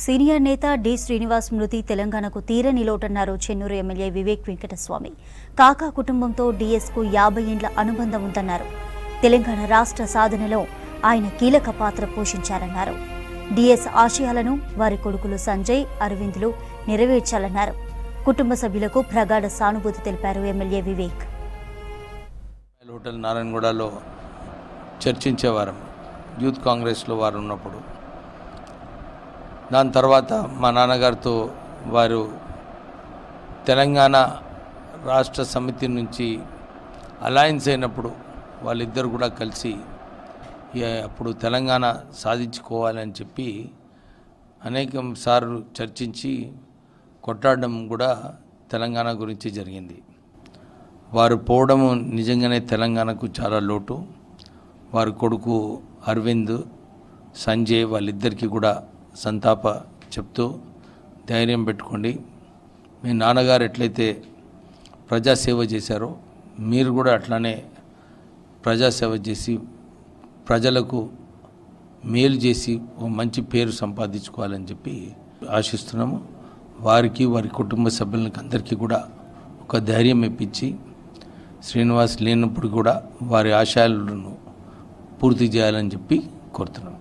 Senior నేత D Srinivas మృతి తెలంగాణకు తీరని లోటన్నారు చెన్నూరు ఎమ్మెల్యే వివేక్ వెంకటస్వామి. కాకా కుటుంబంతో డిఎస్కు 50 ఏండ్ల అనుబంధం ఉందన్నారు. తెలంగాణ రాష్ట్ర సాధనలో ఆయన కీలక పాత్ర పోషించారన్నారు. డిఎస్ ఆశయాలను వారి కొడుకులు సంజయ్, అరవింద్లు నెరవేర్చాలన్నారు. కుటుంబ సభ్యులకు ప్రగాఢ సానుభూతి తెలిపారు ఎమ్మెల్యే వివేక్. హోటల్ నారాయణగూడలో చర్చించేవారు యూత్ కాంగ్రెస్లో వారు ఉన్నప్పుడు. దాని తర్వాత మా నాన్నగారితో వారు తెలంగాణ రాష్ట్ర సమితి నుంచి అలయన్స్ అయినప్పుడు వాళ్ళిద్దరు కూడా కలిసి అప్పుడు తెలంగాణ సాధించుకోవాలని చెప్పి అనేక సార్లు చర్చించి కొట్లాడడం కూడా తెలంగాణ గురించి జరిగింది. వారు పోవడం నిజంగానే తెలంగాణకు చాలా లోటు. వారి కొడుకు అరవింద్, సంజయ్ వాళ్ళిద్దరికీ కూడా సంతాప చెప్తూ ధైర్యం పెట్టుకోండి, మీ నాన్నగారు ఎట్లయితే ప్రజాసేవ చేశారో మీరు కూడా అట్లానే ప్రజాసేవ చేసి ప్రజలకు మేలు చేసి ఓ మంచి పేరు సంపాదించుకోవాలని చెప్పి ఆశిస్తున్నాము. వారికి వారి కుటుంబ సభ్యులకి అందరికీ కూడా ఒక ధైర్యం ఇప్పించి శ్రీనివాస్ లేనప్పుడు కూడా వారి ఆశయాలను పూర్తి చేయాలని చెప్పి కోరుతున్నాం.